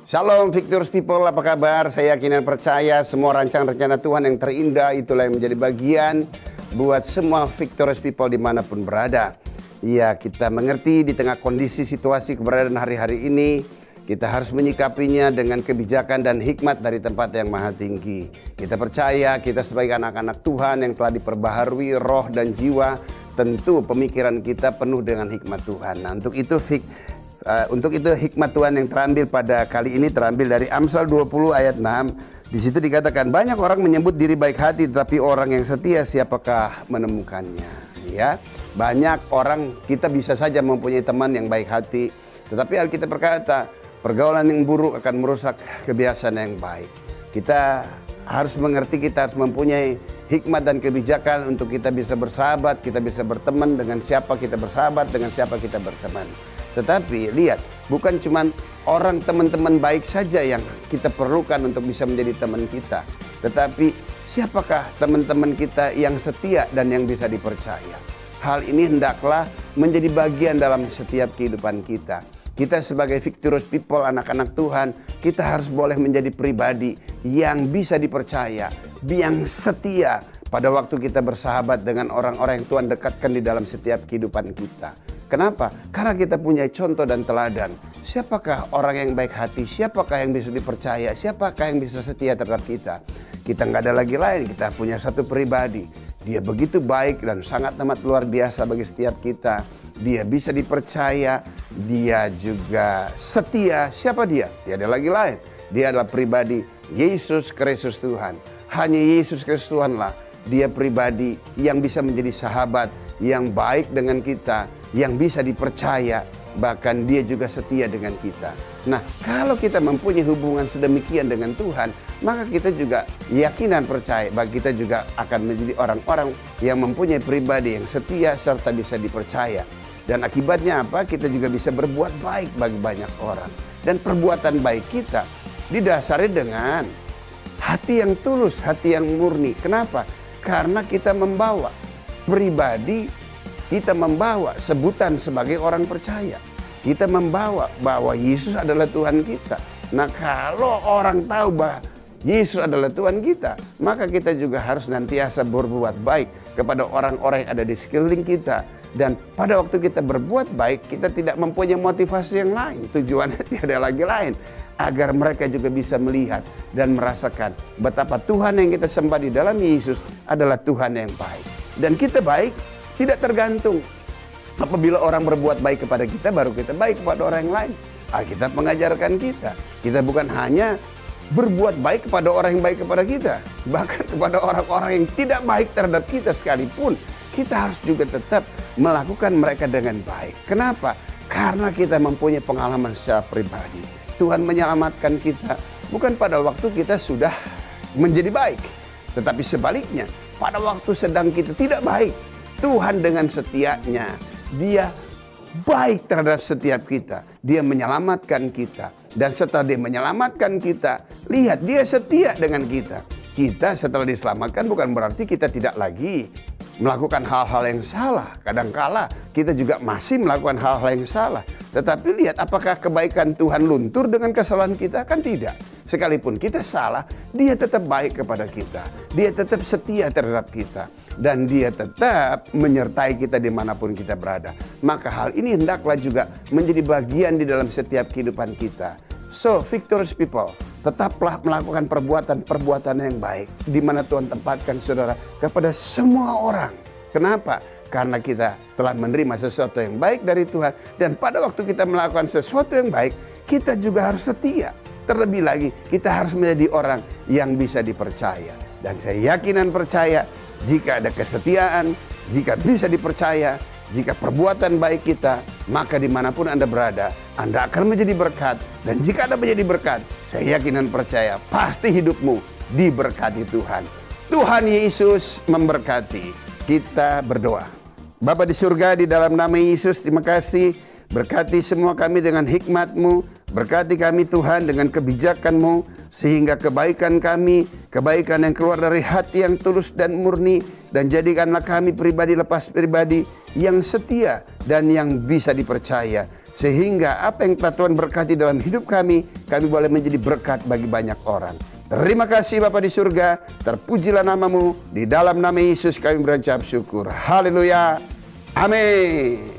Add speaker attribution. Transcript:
Speaker 1: Shalom Victorious People, apa kabar? Saya yakin dan percaya semua rancangan rencana Tuhan yang terindah itulah yang menjadi bagian buat semua Victorious People dimanapun berada. Ya, kita mengerti di tengah kondisi situasi keberadaan hari-hari ini, kita harus menyikapinya dengan kebijakan dan hikmat dari tempat yang maha tinggi. Kita percaya kita sebagai anak-anak Tuhan yang telah diperbaharui roh dan jiwa, tentu pemikiran kita penuh dengan hikmat Tuhan. Nah, untuk itu hikmat Tuhan yang terambil pada kali ini terambil dari Amsal 20 ayat 6. Di situ dikatakan banyak orang menyebut diri baik hati, tetapi orang yang setia siapakah menemukannya? Ya, banyak orang, kita bisa saja mempunyai teman yang baik hati, tetapi Alkitab berkata pergaulan yang buruk akan merusak kebiasaan yang baik. Kita harus mengerti, kita harus mempunyai hikmat dan kebijakan untuk kita bisa bersahabat, kita bisa berteman dengan siapa kita bersahabat, dengan siapa kita berteman. Tetapi lihat, bukan cuma orang teman-teman baik saja yang kita perlukan untuk bisa menjadi teman kita. Tetapi siapakah teman-teman kita yang setia dan yang bisa dipercaya? Hal ini hendaklah menjadi bagian dalam setiap kehidupan kita. Kita sebagai Victorious People, anak-anak Tuhan, kita harus boleh menjadi pribadi yang bisa dipercaya, yang setia pada waktu kita bersahabat dengan orang-orang yang Tuhan dekatkan di dalam setiap kehidupan kita. Kenapa? Karena kita punya contoh dan teladan. Siapakah orang yang baik hati? Siapakah yang bisa dipercaya? Siapakah yang bisa setia terhadap kita? Kita nggak ada lagi lain. Kita punya satu pribadi. Dia begitu baik dan sangat amat luar biasa bagi setiap kita. Dia bisa dipercaya. Dia juga setia. Siapa dia? Dia ada lagi lain. Dia adalah pribadi Yesus Kristus Tuhan. Hanya Yesus Kristus Tuhanlah. Dia pribadi yang bisa menjadi sahabat yang baik dengan kita, yang bisa dipercaya, bahkan dia juga setia dengan kita. Nah, kalau kita mempunyai hubungan sedemikian dengan Tuhan, maka kita juga yakin dan percaya bahwa kita juga akan menjadi orang-orang yang mempunyai pribadi yang setia serta bisa dipercaya. Dan akibatnya apa? Kita juga bisa berbuat baik bagi banyak orang. Dan perbuatan baik kita didasari dengan hati yang tulus, hati yang murni. Kenapa? Karena kita membawa pribadi, kita membawa sebutan sebagai orang percaya. Kita membawa bahwa Yesus adalah Tuhan kita. Nah, kalau orang tahu bahwa Yesus adalah Tuhan kita, maka kita juga harus nantiasa berbuat baik kepada orang-orang yang ada di sekeliling kita. Dan pada waktu kita berbuat baik, kita tidak mempunyai motivasi yang lain. Tujuannya tidak ada lagi lain. Agar mereka juga bisa melihat dan merasakan betapa Tuhan yang kita sembah di dalam Yesus adalah Tuhan yang baik. Dan kita baik tidak tergantung apabila orang berbuat baik kepada kita, baru kita baik kepada orang yang lain. Alkitab mengajarkan kita. Kita bukan hanya berbuat baik kepada orang yang baik kepada kita, bahkan kepada orang-orang yang tidak baik terhadap kita sekalipun, kita harus juga tetap melakukan mereka dengan baik. Kenapa? Karena kita mempunyai pengalaman secara pribadi. Tuhan menyelamatkan kita bukan pada waktu kita sudah menjadi baik, tetapi sebaliknya pada waktu sedang kita tidak baik. Tuhan dengan setianya, dia baik terhadap setiap kita. Dia menyelamatkan kita. Dan setelah dia menyelamatkan kita, lihat dia setia dengan kita. Kita setelah diselamatkan bukan berarti kita tidak lagi melakukan hal-hal yang salah. Kadangkala kita juga masih melakukan hal-hal yang salah. Tetapi lihat, apakah kebaikan Tuhan luntur dengan kesalahan kita? Kan tidak. Sekalipun kita salah, dia tetap baik kepada kita. Dia tetap setia terhadap kita. Dan dia tetap menyertai kita dimanapun kita berada. Maka hal ini hendaklah juga menjadi bagian di dalam setiap kehidupan kita. So, Victorious People, tetaplah melakukan perbuatan-perbuatan yang baik. Di mana Tuhan tempatkan saudara kepada semua orang. Kenapa? Karena kita telah menerima sesuatu yang baik dari Tuhan. Dan pada waktu kita melakukan sesuatu yang baik, kita juga harus setia. Terlebih lagi, kita harus menjadi orang yang bisa dipercaya. Dan saya yakin dan percaya, jika ada kesetiaan, jika bisa dipercaya, jika perbuatan baik kita, maka dimanapun Anda berada, Anda akan menjadi berkat. Dan jika Anda menjadi berkat, saya yakin dan percaya, pasti hidupmu diberkati Tuhan. Tuhan Yesus memberkati. Kita berdoa. Bapa di surga, di dalam nama Yesus, terima kasih. Berkati semua kami dengan hikmat-Mu. Berkati kami Tuhan dengan kebijakan-Mu. Sehingga kebaikan kami, kebaikan yang keluar dari hati yang tulus dan murni. Dan jadikanlah kami pribadi lepas pribadi yang setia dan yang bisa dipercaya. Sehingga apa yang telah Tuhan berkati dalam hidup kami boleh menjadi berkat bagi banyak orang. Terima kasih Bapa di surga, terpujilah namamu, di dalam nama Yesus kami berucap syukur. Haleluya, amin.